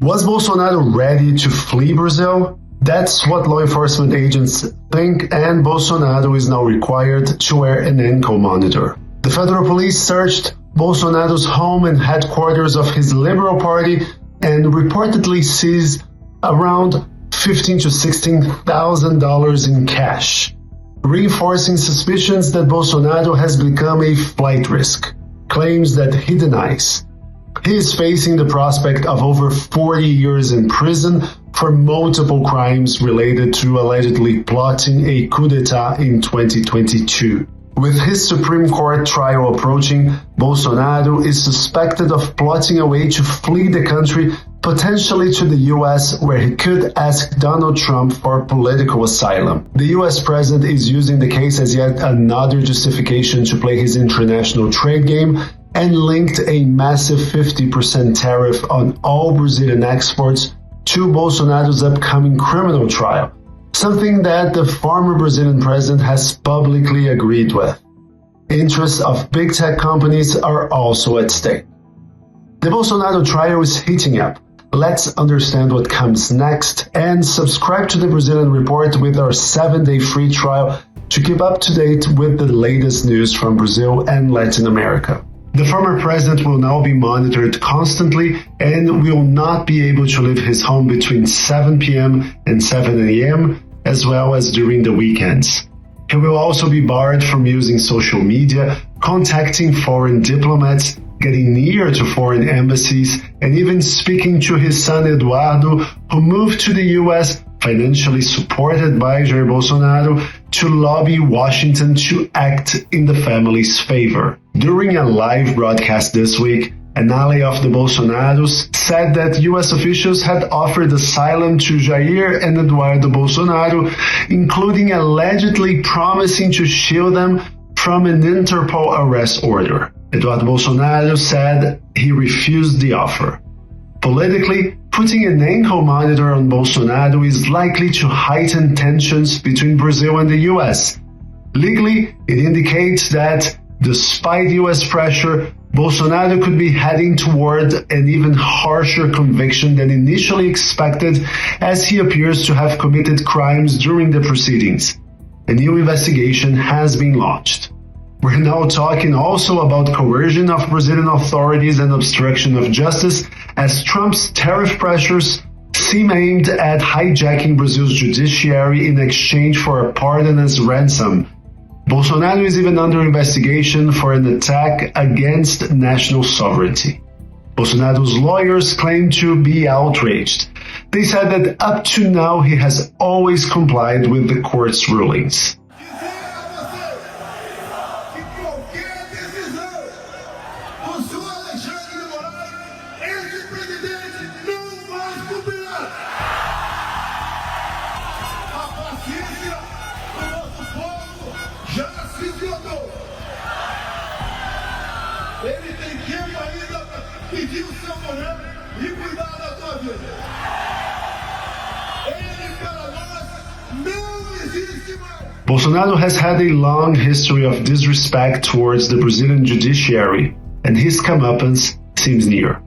Was Bolsonaro ready to flee Brazil? That's what law enforcement agents think, and Bolsonaro is now required to wear an ankle monitor. The federal police searched Bolsonaro's home and headquarters of his Liberal Party and reportedly seized around $15,000 to $16,000 in cash, reinforcing suspicions that Bolsonaro has become a flight risk, claims that he denies. He is facing the prospect of over 40 years in prison for multiple crimes related to allegedly plotting a coup d'etat in 2022. With his Supreme Court trial approaching, Bolsonaro is suspected of plotting a way to flee the country, potentially to the US, where he could ask Donald Trump for political asylum. The US president is using the case as yet another justification to play his international trade game and linked a massive 50% tariff on all Brazilian exports to Bolsonaro's upcoming criminal trial, something that the former Brazilian president has publicly agreed with. Interests of big tech companies are also at stake. The Bolsonaro trial is heating up. Let's understand what comes next and subscribe to the Brazilian Report with our 7-day free trial to keep up to date with the latest news from Brazil and Latin America. The former president will now be monitored constantly and will not be able to leave his home between 7 p.m. and 7 a.m., as well as during the weekends. He will also be barred from using social media, contacting foreign diplomats, getting near to foreign embassies, and even speaking to his son Eduardo, who moved to the US, financially supported by Jair Bolsonaro, to lobby Washington to act in the family's favor. During a live broadcast this week, an ally of the Bolsonaros said that US officials had offered asylum to Jair and Eduardo Bolsonaro, including allegedly promising to shield them from an Interpol arrest order. Eduardo Bolsonaro said he refused the offer. Politically, putting an ankle monitor on Bolsonaro is likely to heighten tensions between Brazil and the US. Legally, it indicates that, despite US pressure, Bolsonaro could be heading toward an even harsher conviction than initially expected, as he appears to have committed crimes during the proceedings. A new investigation has been launched. We're now talking also about coercion of Brazilian authorities and obstruction of justice, as Trump's tariff pressures seem aimed at hijacking Brazil's judiciary in exchange for a pardon as ransom. Bolsonaro is even under investigation for an attack against national sovereignty. Bolsonaro's lawyers claim to be outraged. They said that up to now he has always complied with the court's rulings. Ele tem tempo ainda para pedir o seu poder e cuidar da tua vida. Ele para nós não existe mais. Bolsonaro has had a long history of disrespect towards the Brazilian judiciary, and his comeuppance seems near.